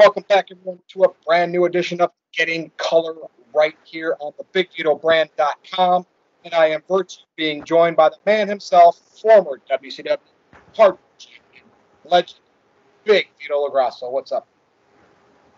Welcome back, everyone, to a brand new edition of Getting Color right here on the BigVitoBrand.com. And I am Virtue, being joined by the man himself, former WCW hardcore champion, legend, Big Vito LaGrasso. What's up?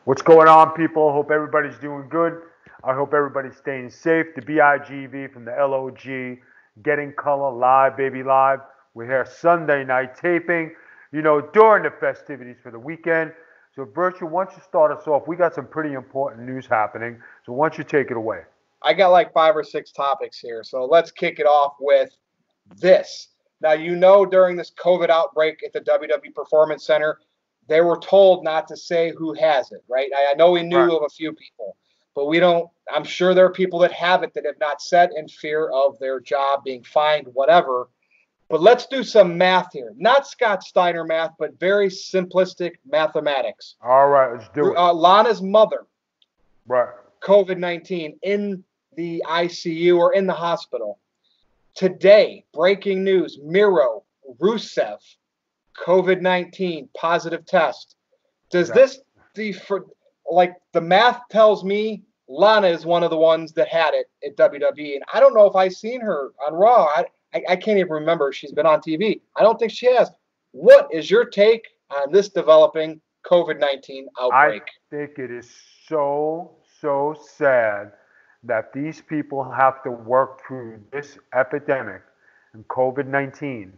What's going on, people? Hope everybody's doing good. I hope everybody's staying safe. The BIGV from the LOG, Getting Color live, baby, live. We're here Sunday night taping, during the festivities for the weekend. So, Virtue, why don't you start us off? We got some pretty important news happening, so why don't you take it away? I got like 5 or 6 topics here, so let's kick it off with this. Now, during this COVID outbreak at the WWE Performance Center, they were told not to say who has it, right? I know we knew of a few people, but we don't. I'm sure there are people that have it that have not said in fear of their job being fined, whatever. But let's do some math here. Not Scott Steiner math, but very simplistic mathematics. All right, let's do it. Lana's mother, right, COVID-19, in the ICU or in the hospital. Today, breaking news, Miro, Rusev, COVID-19, positive test. Does the math tells me Lana is one of the ones that had it at WWE. And I don't know if I've seen her on Raw. I can't even remember if she's been on TV. I don't think she has. What is your take on this developing COVID-19 outbreak? I think it is so sad that these people have to work through this epidemic and COVID-19.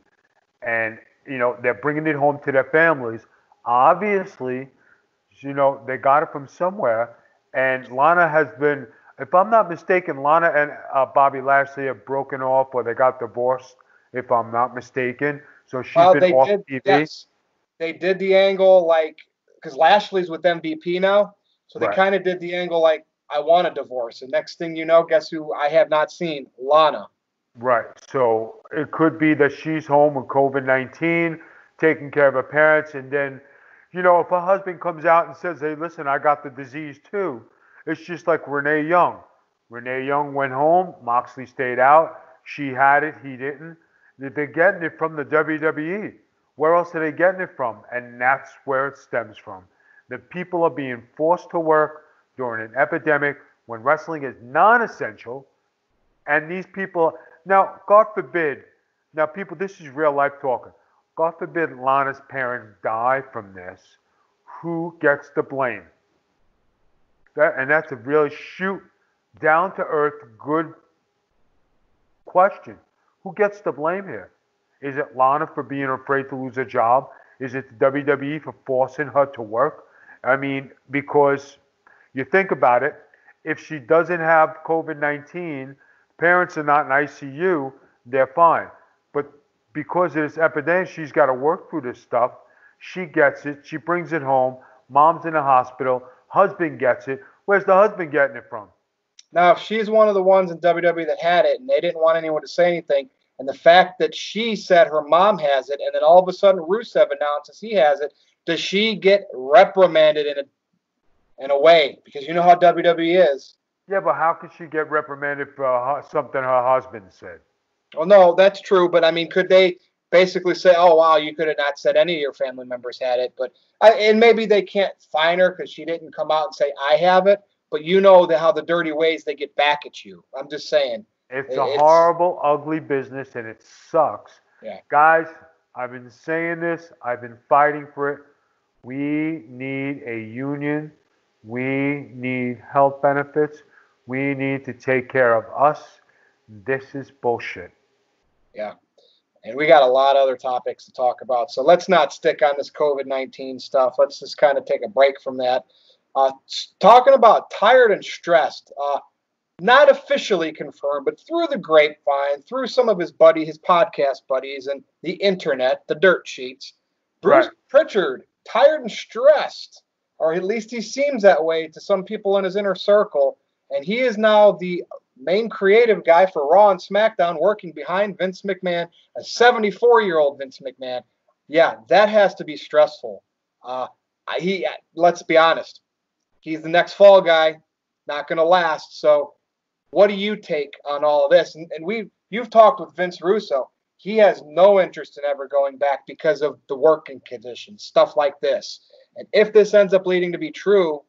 And, they're bringing it home to their families. Obviously, they got it from somewhere. And Lana has been, if I'm not mistaken, Lana and Bobby Lashley have broken off, or they got divorced, if I'm not mistaken. So she's been off TV. Yes. They did the angle because Lashley's with MVP now. So they kind of did the angle I want a divorce. And next thing you know, guess who I have not seen? Lana. Right. So it could be that she's home with COVID-19, taking care of her parents. And then, if her husband comes out and says, hey, listen, I got the disease too. It's just like Renee Young. Renee Young went home. Moxley stayed out. She had it. He didn't. They're getting it from the WWE. Where else are they getting it from? And that's where it stems from. The people are being forced to work during an epidemic when wrestling is non-essential. And these people, now, God forbid, people, this is real life talking. God forbid Lana's parents die from this. Who gets the blame? And that's a really down-to-earth, good question. Who gets the blame here? Is it Lana for being afraid to lose her job? Is it the WWE for forcing her to work? I mean, because you think about it, if she doesn't have COVID-19, parents are not in ICU, they're fine. But because of this epidemic, she's got to work through this stuff. She gets it. She brings it home. Mom's in the hospital. Husband gets it. Where's the husband getting it from? Now, if she's one of the ones in WWE that had it and they didn't want anyone to say anything, and the fact that she said her mom has it, and then all of a sudden Rusev announces he has it, does she get reprimanded in a way? Because you know how WWE is. Yeah, but how could she get reprimanded for something her husband said? Well, no, that's true. But, I mean, could they basically say, oh, wow, you could have not said any of your family members had it? And maybe they can't fine her because she didn't come out and say, I have it. But you know how the dirty ways they get back at you. I'm just saying. It's a horrible, ugly business, and it sucks. Yeah. Guys, I've been saying this. I've been fighting for it. We need a union. We need health benefits. We need to take care of us. This is bullshit. Yeah. And we got a lot of other topics to talk about. So let's not stick on this COVID-19 stuff. Let's just kind of take a break from that. Talking about tired and stressed, not officially confirmed, but through the grapevine, through some of his podcast buddies, and the internet, the dirt sheets, Bruce Pritchard, tired and stressed, or at least he seems that way to some people in his inner circle. And he is now the main creative guy for Raw and SmackDown, working behind Vince McMahon, a 74-year-old Vince McMahon. Yeah, that has to be stressful. Let's be honest. He's the next fall guy, not going to last. So what do you take on all of this? And you've talked with Vince Russo. He has no interest in ever going back because of the working conditions, stuff like this. And if this ends up leading to be true,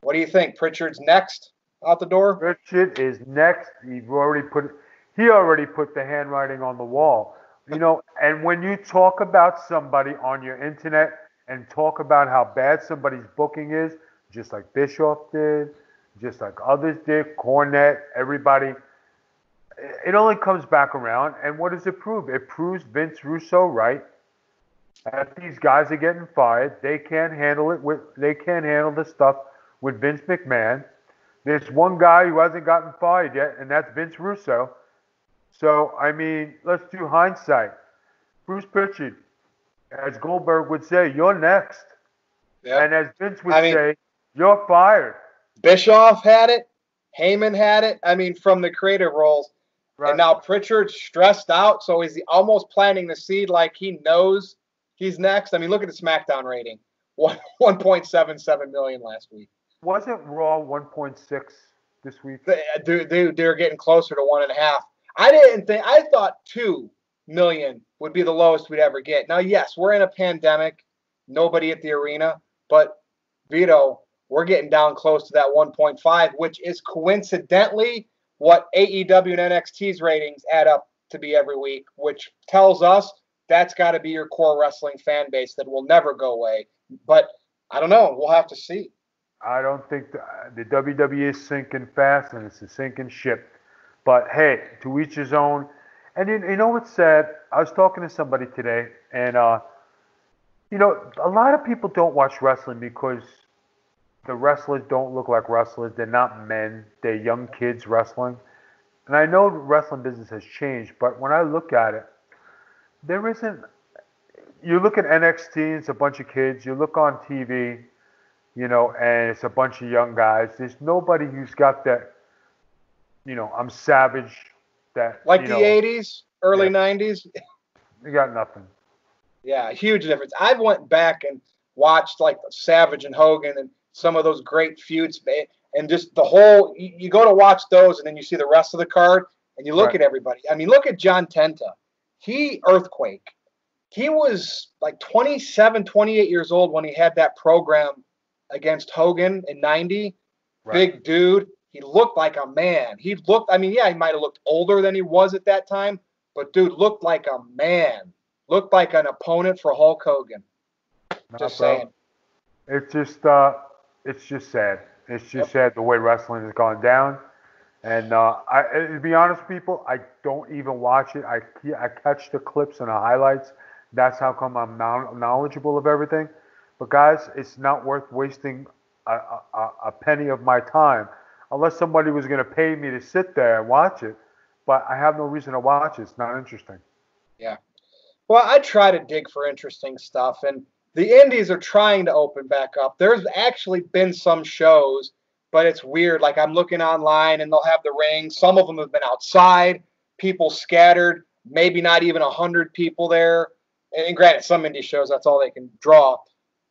what do you think? Pritchard's next out the door? Pritchard is next. He already put the handwriting on the wall. And when you talk about somebody on your internet and talk about how bad somebody's booking is, just like Bischoff did, just like others did, Cornette, everybody, it only comes back around. And what does it prove? It proves Vince Russo right. If these guys are getting fired, they can't handle it. They can't handle the stuff with Vince McMahon. There's one guy who hasn't gotten fired yet, and that's Vince Russo. So, I mean, let's do hindsight. Bruce Pritchard, as Goldberg would say, you're next. Yep. And as Vince would say, you're fired. Bischoff had it. Heyman had it. I mean, from the creative roles. Right. And now Pritchard's stressed out, so is he almost planting the seed like he knows he's next? I mean, look at the SmackDown rating. 1.77 million last week. Wasn't Raw 1.6 this week? They're getting closer to 1.5. I thought 2 million would be the lowest we'd ever get. Now, yes, we're in a pandemic. Nobody at the arena. But, Vito, we're getting down close to that 1.5, which is coincidentally what AEW and NXT's ratings add up to be every week, which tells us that's got to be your core wrestling fan base that will never go away. But I don't know. We'll have to see. I don't think the WWE is sinking fast, and it's a sinking ship. But, hey, to each his own. And you know what's sad? I was talking to somebody today, and, a lot of people don't watch wrestling because the wrestlers don't look like wrestlers. They're not men. They're young kids wrestling. And I know the wrestling business has changed, but when I look at it, there isn't – you look at NXT, it's a bunch of kids. You look on TV, and it's a bunch of young guys. There's nobody who's got that, I'm savage. That like the 80s, early 90s. You got nothing. Yeah, huge difference. I went back and watched like Savage and Hogan and some of those great feuds, and just the whole. You go to watch those, and then you see the rest of the card, and you look at everybody. I mean, look at John Tenta. Earthquake. He was like 27, 28 years old when he had that program against Hogan in 90. Right. Big dude. He looked like a man. He might have looked older than he was at that time, but dude looked like a man. Looked like an opponent for Hulk Hogan. Just saying. It's just sad. It's just sad the way wrestling has gone down. And to be honest, people, I don't even watch it. I catch the clips and the highlights. That's how come I'm knowledgeable of everything. But guys, it's not worth wasting a penny of my time. Unless somebody was going to pay me to sit there and watch it. But I have no reason to watch it. It's not interesting. Yeah. Well, I try to dig for interesting stuff. And the indies are trying to open back up. There's actually been some shows, but it's weird. Like I'm looking online and they'll have the rings. Some of them have been outside. People scattered. Maybe not even 100 people there. And granted, some indie shows, that's all they can draw.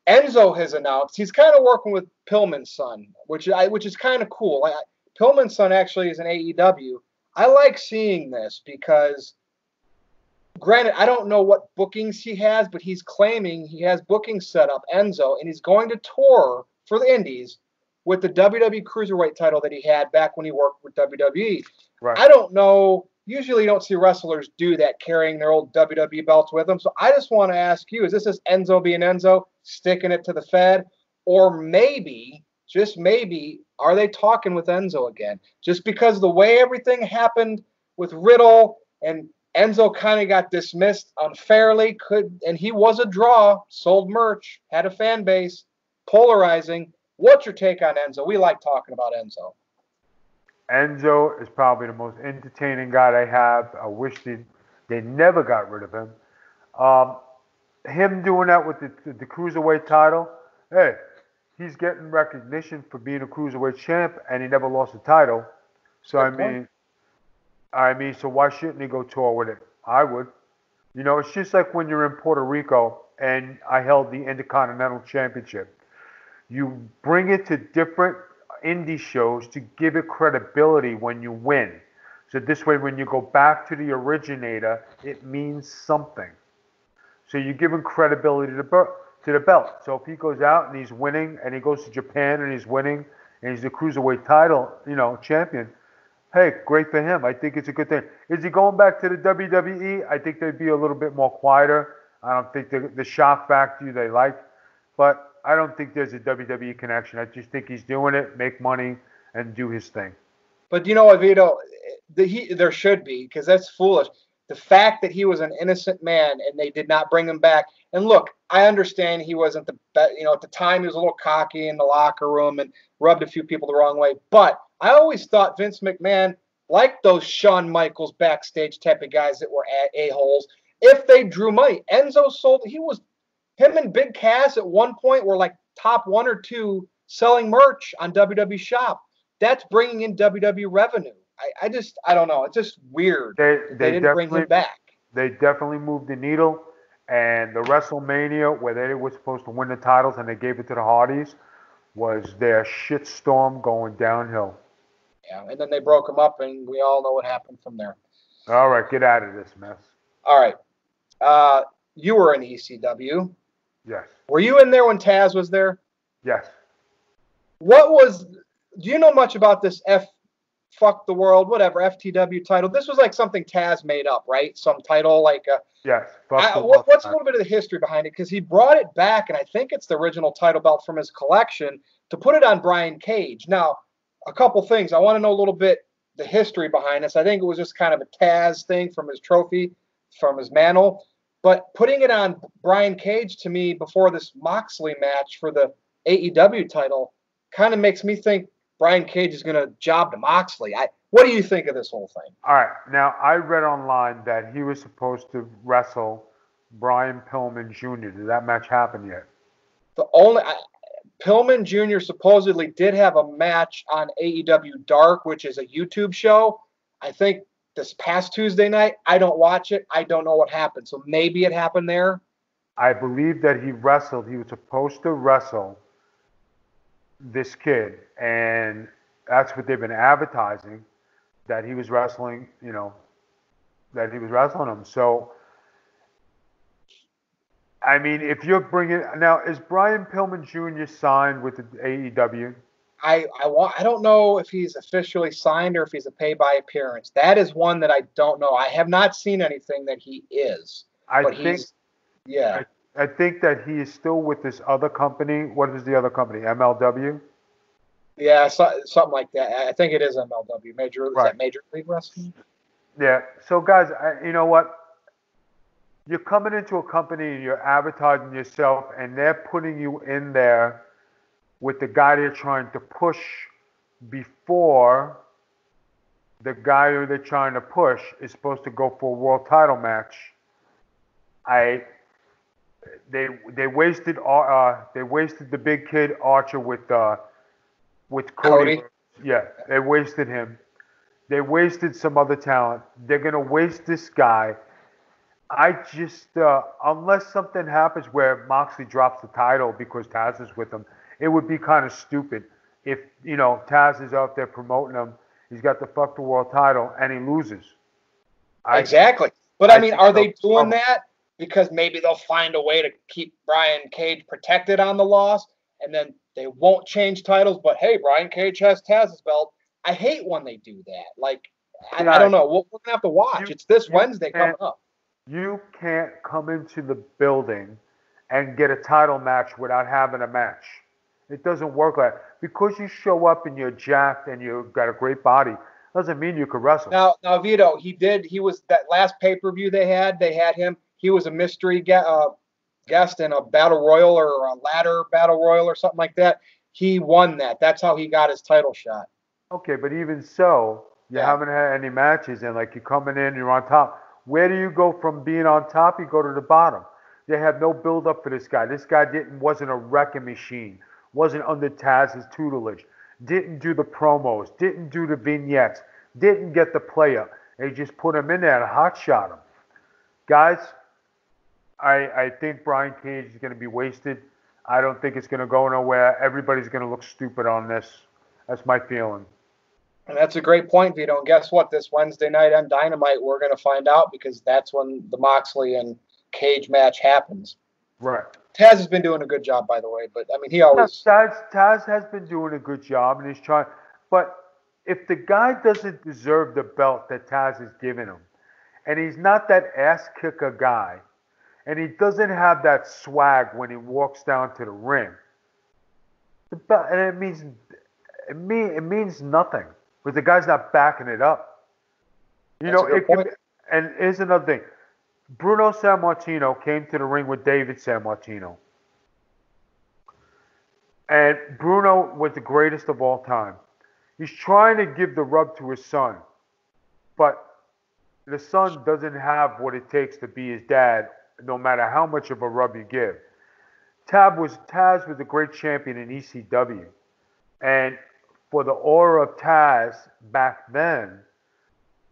Enzo has announced he's kind of working with Pillman's son, which is kind of cool. Pillman's son actually is in AEW. I like seeing this because, granted, I don't know what bookings he has, but he's claiming he has bookings set up, Enzo, and he's going to tour for the Indies with the WWE Cruiserweight title that he had back when he worked with WWE. Right. I don't know. Usually you don't see wrestlers do that, carrying their old WWE belts with them. So I just want to ask you, is this Enzo being Enzo, sticking it to the Fed? Or maybe, just maybe, are they talking with Enzo again? Just because the way everything happened with Riddle and Enzo kind of got dismissed unfairly, and he was a draw, sold merch, had a fan base, polarizing. What's your take on Enzo? We like talking about Enzo. Enzo is probably the most entertaining guy they have. I wish they never got rid of him. Him doing that with the Cruiserweight title, hey, he's getting recognition for being a Cruiserweight champ, and he never lost a title. So, I mean, so why shouldn't he go tour with it? I would. It's just like when you're in Puerto Rico and I held the Intercontinental Championship. You bring it to different indie shows to give it credibility when you win. So this way, when you go back to the originator, it means something. So you're giving credibility to the belt. So if he goes out and he's winning, and he goes to Japan and he's winning, and he's the cruiserweight title, champion, hey, great for him. I think it's a good thing. Is he going back to the WWE? I think they'd be a little bit more quieter. I don't think the shock factor they like, but I don't think there's a WWE connection. I just think he's doing it, make money, and do his thing. But you know what, Vito? There should be, because that's foolish. The fact that he was an innocent man and they did not bring him back. And look, I understand he wasn't the best. At the time he was a little cocky in the locker room and rubbed a few people the wrong way. But I always thought Vince McMahon liked those Shawn Michaels backstage type of guys that were a-holes. If they drew money, Enzo sold. Him and Big Cass at one point were like top 1 or 2 selling merch on WWE Shop. That's bringing in WWE revenue. I don't know. It's just weird. They didn't bring him back. They definitely moved the needle. And the WrestleMania where they were supposed to win the titles and they gave it to the Hardys was their shitstorm going downhill. Yeah, and then they broke them up, and we all know what happened from there. All right, get out of this mess. All right. You were in ECW. Yes. Were you in there when Taz was there? Yes. Do you know much about this fuck the world, whatever, FTW title? This was like something Taz made up, right? Some title like yes. What's a little bit of the history behind it? Because he brought it back, and I think it's the original title belt from his collection, to put it on Brian Cage. Now, a couple things. I want to know a little bit the history behind this. I think it was just kind of a Taz thing from his trophy, from his mantle. But putting it on Brian Cage, to me, before this Moxley match for the AEW title, kind of makes me think Brian Cage is going to job to Moxley. What do you think of this whole thing? All right. Now, I read online that he was supposed to wrestle Brian Pillman Jr. Did that match happen yet? Pillman Jr. supposedly did have a match on AEW Dark, which is a YouTube show. I think this past Tuesday night. I don't watch it. I don't know what happened. So maybe it happened there. I believe that he wrestled. He was supposed to wrestle this kid, and that's what they've been advertising, that he was wrestling, that he was wrestling him. So, I mean, if you're bringing now, is Brian Pillman Jr. signed with the AEW? I don't know if he's officially signed or if he's a pay-by appearance. That is one that I don't know. I have not seen anything that he is. I think that he is still with this other company. What is the other company? MLW? Yeah, something like that. I think it is MLW. Is that Major League Wrestling? Yeah. So, guys, you know what? You're coming into a company and you're advertising yourself, and they're putting you in there with the guy they're trying to push before the guy who they're trying to push is supposed to go for a world title match. They wasted the big kid Archer with Cody. Yeah, they wasted him. They wasted some other talent. They're gonna waste this guy. I just unless something happens where Moxley drops the title because Taz is with him, it would be kind of stupid if Taz is out there promoting him. He's got the fuck the world title and he loses. Exactly. But I mean, are they doing that because maybe they'll find a way to keep Brian Cage protected on the loss, and then they won't change titles? But hey, Brian Cage has Taz's belt. I hate when they do that. Like, I don't know. We're gonna have to watch. It's this Wednesday coming up. You can't come into the building and get a title match without having a match. It doesn't work like that. Because you show up and you're jacked and you've got a great body doesn't mean you could wrestle. Now Vito, he was that last pay-per-view they had him. He was a mystery guest in a battle royal or a ladder battle royal or something like that. He won that. That's how he got his title shot. Okay, but even so, you haven't had any matches, and like you're coming in, you're on top. Where do you go from being on top? You go to the bottom. They have no build up for this guy. This guy wasn't a wrecking machine. Wasn't under Taz's tutelage. Didn't do the promos. Didn't do the vignettes. Didn't get the player. They just put him in there and hot shot him. Guys, I think Brian Cage is going to be wasted. I don't think it's going to go nowhere. Everybody's going to look stupid on this. That's my feeling. And that's a great point, Vito. And guess what? This Wednesday night on Dynamite, we're going to find out, because that's when the Moxley and Cage match happens. Right. Taz has been doing a good job, by the way, but I mean, he Yeah, always. Taz has been doing a good job, and he's trying. But if the guy doesn't deserve the belt that Taz has given him, and he's not that ass kicker guy, and he doesn't have that swag when he walks down to the ring, the belt, and it means nothing because the guy's not backing it up. You That's know, a good it could. point. And here's another thing: Bruno Sammartino came to the ring with David Sammartino. And Bruno was the greatest of all time. He's trying to give the rub to his son, but the son doesn't have what it takes to be his dad, no matter how much of a rub you give. Taz was a great champion in ECW, and for the aura of Taz back then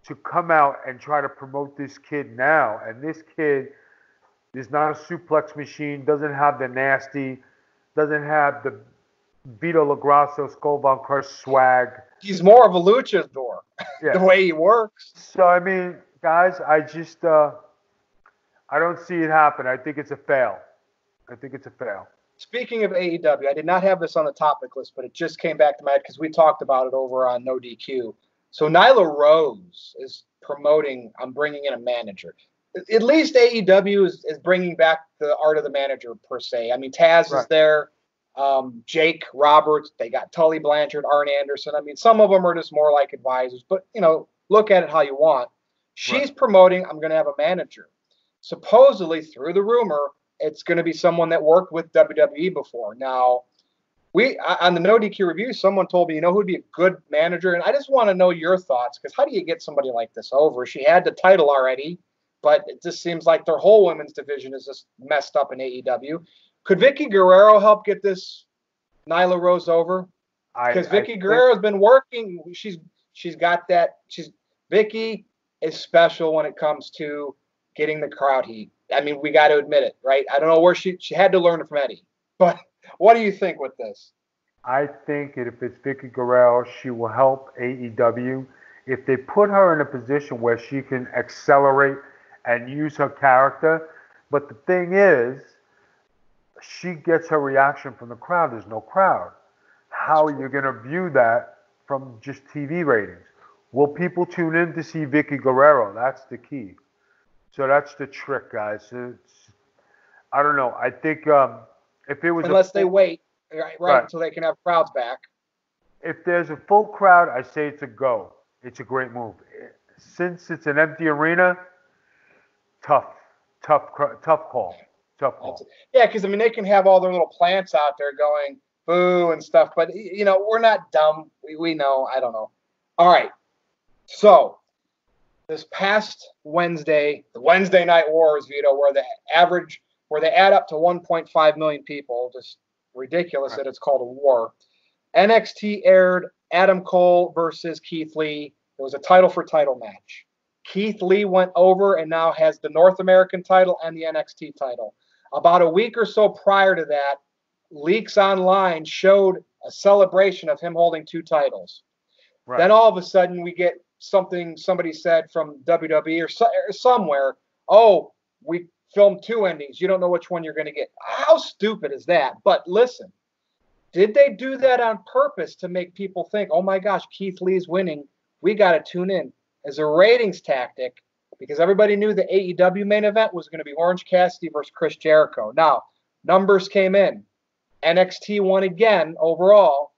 to come out and try to promote this kid now, and this kid is not a suplex machine, doesn't have the nasty, doesn't have the Vito LaGrasso, Skull Von Crush swag. He's more of a luchador, Yeah. the way he works. So I mean, guys, I don't see it happen. I think it's a fail. I think it's a fail. Speaking of AEW, I did not have this on the topic list, but it just came back to my head because we talked about it over on No DQ. So Nyla Rose is promoting on bringing in a manager. At least AEW is bringing back the art of the manager per se. I mean, Taz is there. Jake Roberts, they got Tully Blanchard, Arn Anderson. I mean, some of them are just more like advisors, but look at it how you want. She's promoting, I'm going to have a manager. Supposedly, through the rumor, it's going to be someone that worked with WWE before. Now, on the No DQ review, someone told me, who'd be a good manager? And I just want to know your thoughts, because how do you get somebody like this over? She had the title already, but it just seems like their whole women's division is just messed up in AEW. Could Vicky Guerrero help get this Nyla Rose over? Because Vicky Guerrero's been working. She's got that. Vicky is special when it comes to getting the crowd heat. I mean, we got to admit it, right? I don't know where she had to learn it from Eddie. But what do you think with this? I think if it's Vicky Guerrero, she will help AEW. If they put her in a position where she can accelerate and use her character. But the thing is, she gets her reaction from the crowd. There's no crowd. How are you going to view that from just TV ratings? Will people tune in to see Vicky Guerrero? That's the key. So that's the trick, guys. I don't know. I think if it was unless they wait right until they can have crowds back. If there's a full crowd, I say it's a go. It's a great move. Since it's an empty arena, tough call. Yeah, because I mean they can have all their little plants out there going boo and stuff, but we're not dumb. We know. I don't know. All right. So this past Wednesday, the Wednesday Night Wars, Vito, where they add up to 1.5 million people, just ridiculous that it's called a war. NXT aired Adam Cole versus Keith Lee. It was a title match. Keith Lee went over and now has the North American title and the NXT title. About a week or so prior to that, leaks online showed a celebration of him holding two titles. Right. Then all of a sudden we get somebody said from WWE or somewhere, oh, we filmed two endings. You don't know which one you're going to get. How stupid is that? But listen, did they do that on purpose to make people think, oh my gosh, Keith Lee's winning. We got to tune in as a ratings tactic because everybody knew the AEW main event was going to be Orange Cassidy versus Chris Jericho. Now, numbers came in. NXT won again overall,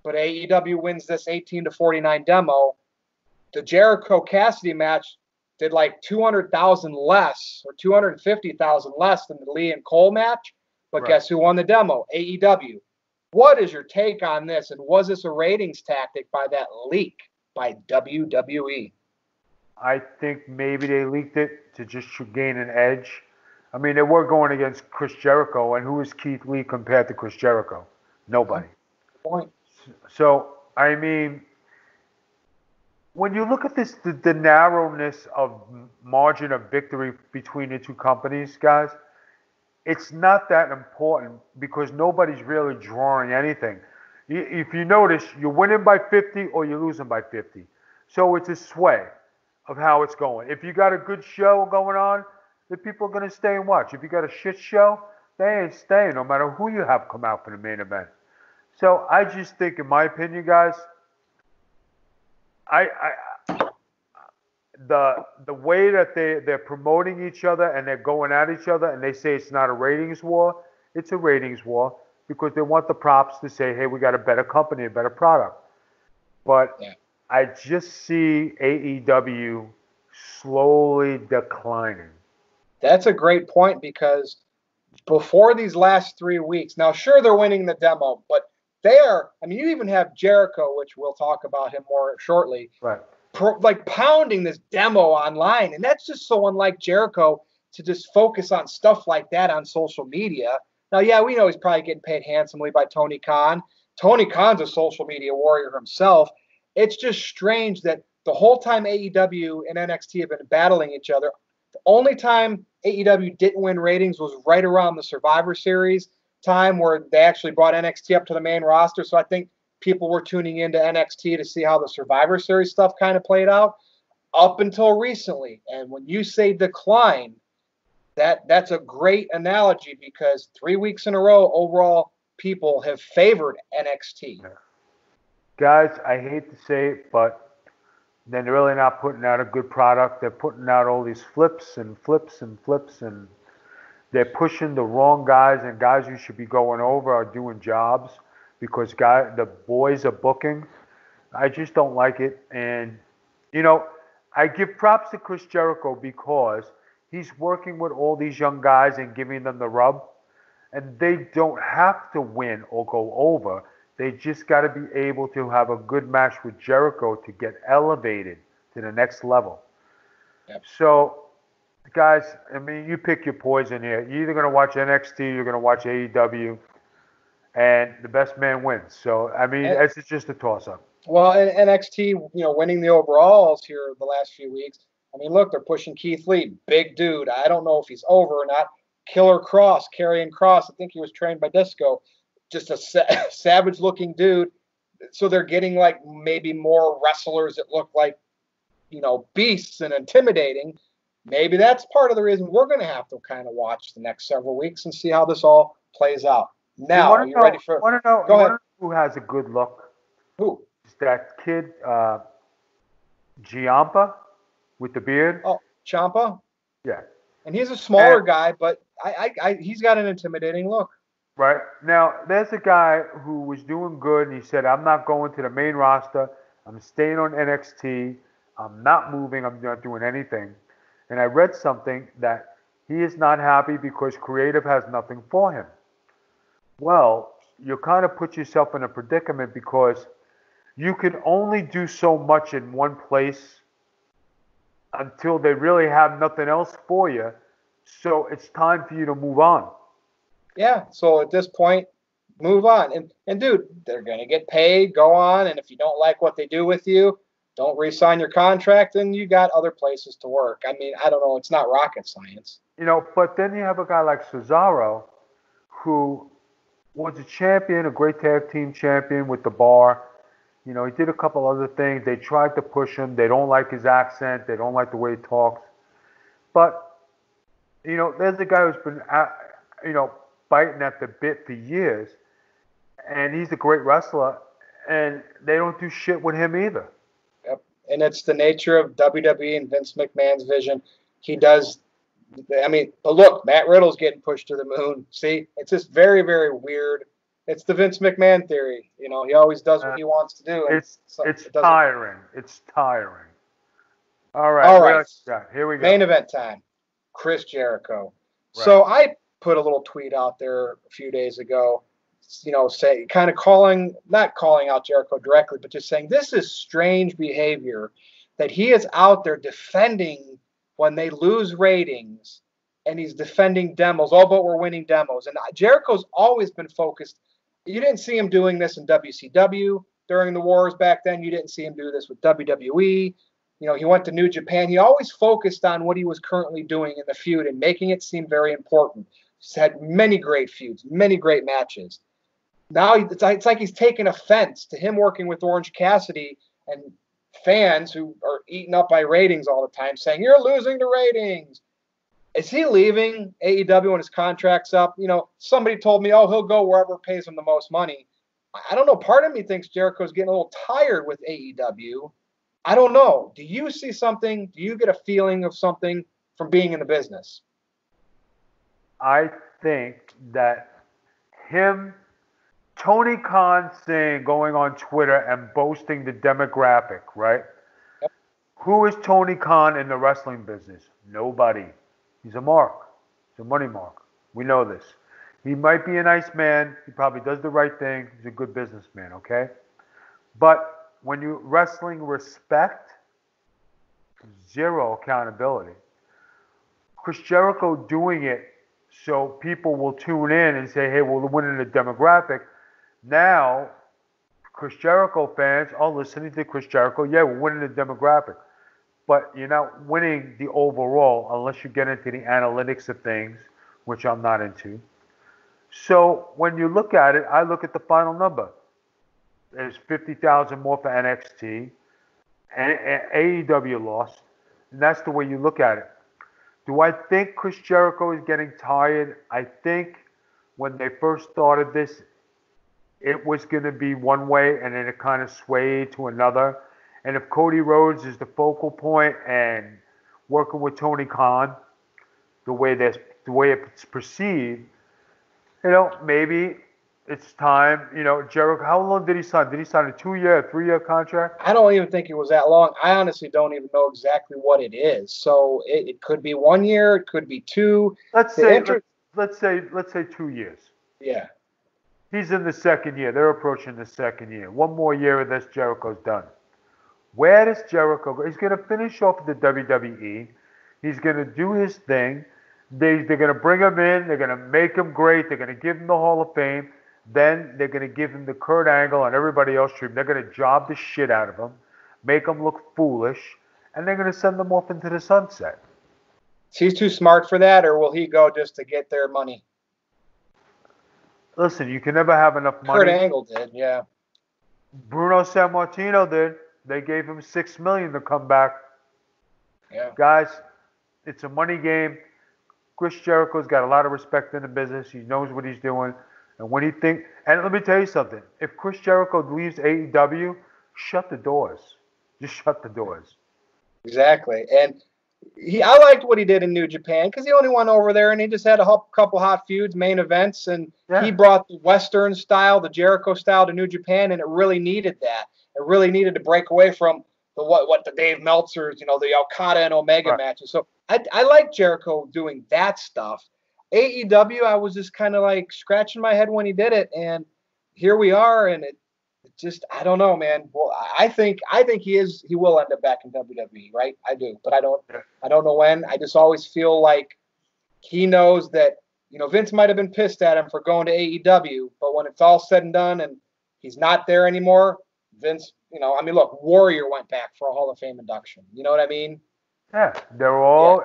but AEW wins this 18-49 demo. The Jericho Cassidy match did like 200,000 less or 250,000 less than the Lee and Cole match. But guess who won the demo? AEW. What is your take on this? And was this a ratings tactic by that leak by WWE? I think maybe they leaked it to just gain an edge. I mean, they were going against Chris Jericho, and who is Keith Lee compared to Chris Jericho? Nobody. Good point. So, I mean, when you look at this, the narrowness of margin of victory between the two companies, guys, it's not that important because nobody's really drawing anything. If you notice, you're winning by 50 or you're losing by 50. So it's a sway of how it's going. If you got a good show going on, the people are going to stay and watch. If you got a shit show, they ain't staying no matter who you have come out for the main event. So I just think, in my opinion, guys, I the way that they're promoting each other and they're going at each other and they say it's not a ratings war, it's a ratings war because they want the props to say, hey, we got a better company, a better product. But Yeah. I just see AEW slowly declining. That's a great point because before these last 3 weeks, now sure they're winning the demo, but I mean, you even have Jericho, which we'll talk about him more shortly, Right. like pounding this demo online. And that's just so unlike Jericho to just focus on stuff like that on social media. Now, yeah, we know he's probably getting paid handsomely by Tony Khan. Tony Khan's a social media warrior himself. It's just strange that the whole time AEW and NXT have been battling each other, the only time AEW didn't win ratings was right around the Survivor Series time where they actually brought NXT up to the main roster. So I think people were tuning into NXT to see how the Survivor Series stuff kind of played out up until recently. And when you say decline, that's a great analogy because 3 weeks in a row, overall, people have favored NXT. Yeah. Guys, I hate to say it, but they're really not putting out a good product. They're putting out all these flips and flips and flips, and they're pushing the wrong guys, and guys who should be going over are doing jobs because the boys are booking. I just don't like it. And, I give props to Chris Jericho because he's working with all these young guys and giving them the rub. And they don't have to win or go over. They just got to be able to have a good match with Jericho to get elevated to the next level. Yep. So, guys, I mean, you pick your poison here. You're either going to watch NXT, you're going to watch AEW, and the best man wins. So, I mean, it's just a toss-up. Well, and NXT, winning the overalls here the last few weeks. I mean, look, they're pushing Keith Lee, big dude. I don't know if he's over or not. Killer Cross, Karrion Kross. I think he was trained by Disco. Just a savage-looking dude. So they're getting like maybe more wrestlers that look like, beasts and intimidating. Maybe that's part of the reason we're going to have to kind of watch the next several weeks and see how this all plays out. Now, are you ready for? Want to know? Go ahead. Who has a good look? Who? It's that kid, Ciampa, with the beard. Oh, Ciampa. Yeah. And he's a smaller guy, but he's got an intimidating look. Right. Now, there's a guy who was doing good, and he said, I'm not going to the main roster. I'm staying on NXT. I'm not moving. I'm not doing anything. And I read something that he is not happy because creative has nothing for him. Well, you kind of put yourself in a predicament because you can only do so much in one place until they really have nothing else for you. So it's time for you to move on. Yeah. So at this point, move on. And dude, they're going to get paid. Go on. And if you don't like what they do with you, don't re-sign your contract, and you got other places to work. I mean, I don't know. It's not rocket science. But then you have a guy like Cesaro who was a champion, a great tag team champion with the Bar. He did a couple other things. They tried to push him. They don't like his accent. They don't like the way he talks. But, there's a guy who's been, biting at the bit for years. And he's a great wrestler. And they don't do shit with him either. Yep. And it's the nature of WWE and Vince McMahon's vision. He does, but look, Matt Riddle's getting pushed to the moon. See, it's just very, very weird. It's the Vince McMahon theory. He always does what he wants to do. It's tiring. It's tiring. All right. Here we go. Main event time. Chris Jericho. Right. So I put a little tweet out there a few days ago, kind of not calling out Jericho directly, but just saying this is strange behavior that he is out there defending when they lose ratings, and he's defending demos. Oh, but we're winning demos. And Jericho's always been focused. You didn't see him doing this in WCW during the wars back then. You didn't see him do this with WWE. He went to New Japan. He always focused on what he was currently doing in the feud and making it seem very important. He's had many great feuds, many great matches. Now it's like he's taken offense to him working with Orange Cassidy and fans who are eaten up by ratings all the time saying, you're losing the ratings. Is he leaving AEW when his contract's up? You know, somebody told me, oh, he'll go wherever pays him the most money. I don't know. Part of me thinks Jericho's getting a little tired with AEW. I don't know. Do you see something? Do you get a feeling of something from being in the business? I think that Tony Khan going on Twitter and boasting the demographic, right? Yep. Who is Tony Khan in the wrestling business? Nobody. He's a mark. He's a money mark. We know this. He might be a nice man. He probably does the right thing. He's a good businessman, okay? But when you wrestling respect, zero accountability. Chris Jericho doing it so people will tune in and say, hey, we're winning the demographic. Now, Chris Jericho fans are listening to Chris Jericho. Yeah, we're winning the demographic. But you're not winning the overall unless you get into the analytics of things, which I'm not into. So when you look at it, I look at the final number. There's 50,000 more for NXT, and AEW lost, and that's the way you look at it. Do I think Chris Jericho is getting tired? I think when they first started this, it was going to be one way, and then it kind of swayed to another. And if Cody Rhodes is the focal point and working with Tony Khan, the way it's perceived, you know, maybe it's time. You know, Jericho. How long did he sign? Did he sign a 2-year, 3-year contract? I don't even think it was that long. I honestly don't even know exactly what it is. So it could be 1 year. It could be 2. Let's say 2 years. Yeah. He's in the second year. They're approaching the second year. 1 more year of this, Jericho's done. Where does Jericho go? He's going to finish off the WWE. He's going to do his thing. They're going to bring him in. They're going to make him great. They're going to give him the Hall of Fame. Then they're going to give him the Kurt Angle and everybody else treatment. They're going to job the shit out of him, make him look foolish, and they're going to send him off into the sunset. He's too smart for that, or will he go just to get their money? Listen, you can never have enough money. Kurt Angle did, yeah. Bruno Sammartino did. They gave him $6 million to come back. Yeah. Guys, it's a money game. Chris Jericho's got a lot of respect in the business. He knows what he's doing. And when he and let me tell you something. If Chris Jericho leaves AEW, shut the doors. Just shut the doors. Exactly. And I liked what he did in New Japan because he only went over there and he just had a couple hot feuds, main events, and he brought the Western style, the Jericho style to New Japan, and it really needed that. It really needed to break away from the Dave Meltzers, you know, the Okada and Omega matches. So I like Jericho doing that stuff. AEW, I was just kind of like scratching my head when he did it, and here we are, and it just, I don't know, man. Well, I think he will end up back in WWE, right? I do, but I don't know when. I just always feel like he knows that, you know, Vince might have been pissed at him for going to AEW, but when it's all said and done and he's not there anymore, Vince, you know, I mean, look, Warrior went back for a Hall of Fame induction. You know what I mean? Yeah, they're all,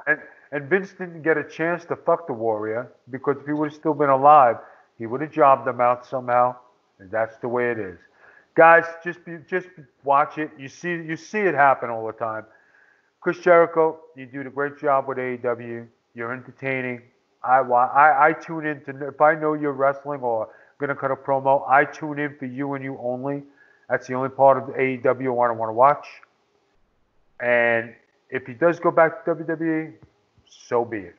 and Vince didn't get a chance to fuck the Warrior because if he would have still been alive, he would have jobbed them out somehow, and that's the way it is. Guys, just watch it. You see it happen all the time. Chris Jericho, you do a great job with AEW. You're entertaining. I tune in to, if I know you're wrestling or gonna cut a promo, I tune in for you and you only. That's the only part of AEW I want to watch. And if he does go back to WWE, so be it.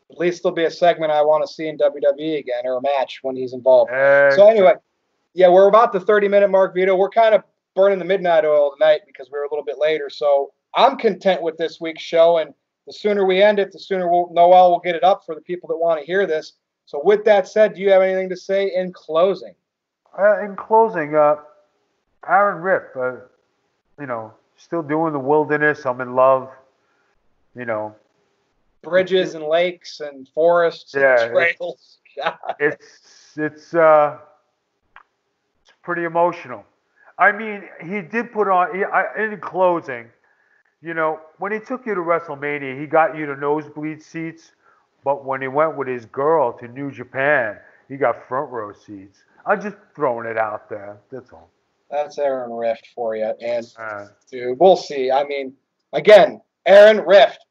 At least there'll be a segment I want to see in WWE again, or a match when he's involved. So anyway, yeah, we're about the 30-minute mark, Vito. We're kind of burning the midnight oil tonight because we're a little bit later. So I'm content with this week's show, and the sooner we end it, the sooner Noel will get it up for the people that want to hear this. So with that said, do you have anything to say in closing? Aaron Riff, you know, still doing the wilderness. I'm in love, you know. Bridges and lakes and forests and trails. It's pretty emotional. I mean, he did put on, in closing, you know, when he took you to WrestleMania, he got you to nosebleed seats, but when he went with his girl to New Japan, he got front row seats. I'm just throwing it out there. That's all. That's Aaron Rift for you. And, dude, we'll see. I mean, again, Aaron Rift,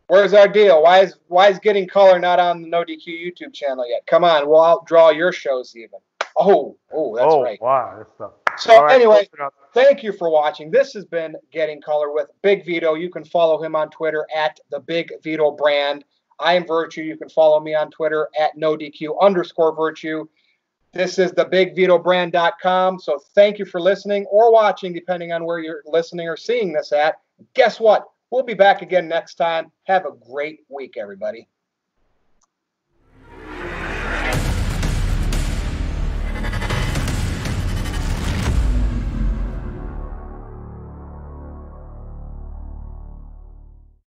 Where's our deal? Why is Getting Color not on the No DQ YouTube channel yet? Come on, we'll outdraw your shows even. Oh, that's right. Wow, that's tough. So anyway, thank you for watching. This has been Getting Color with Big Vito. You can follow him on Twitter at the Big Vito Brand. I am Virtue. You can follow me on Twitter at NoDQ_Virtue. This is thebigvitobrand.com. So thank you for listening or watching, depending on where you're listening or seeing this at. Guess what? We'll be back again next time. Have a great week, everybody.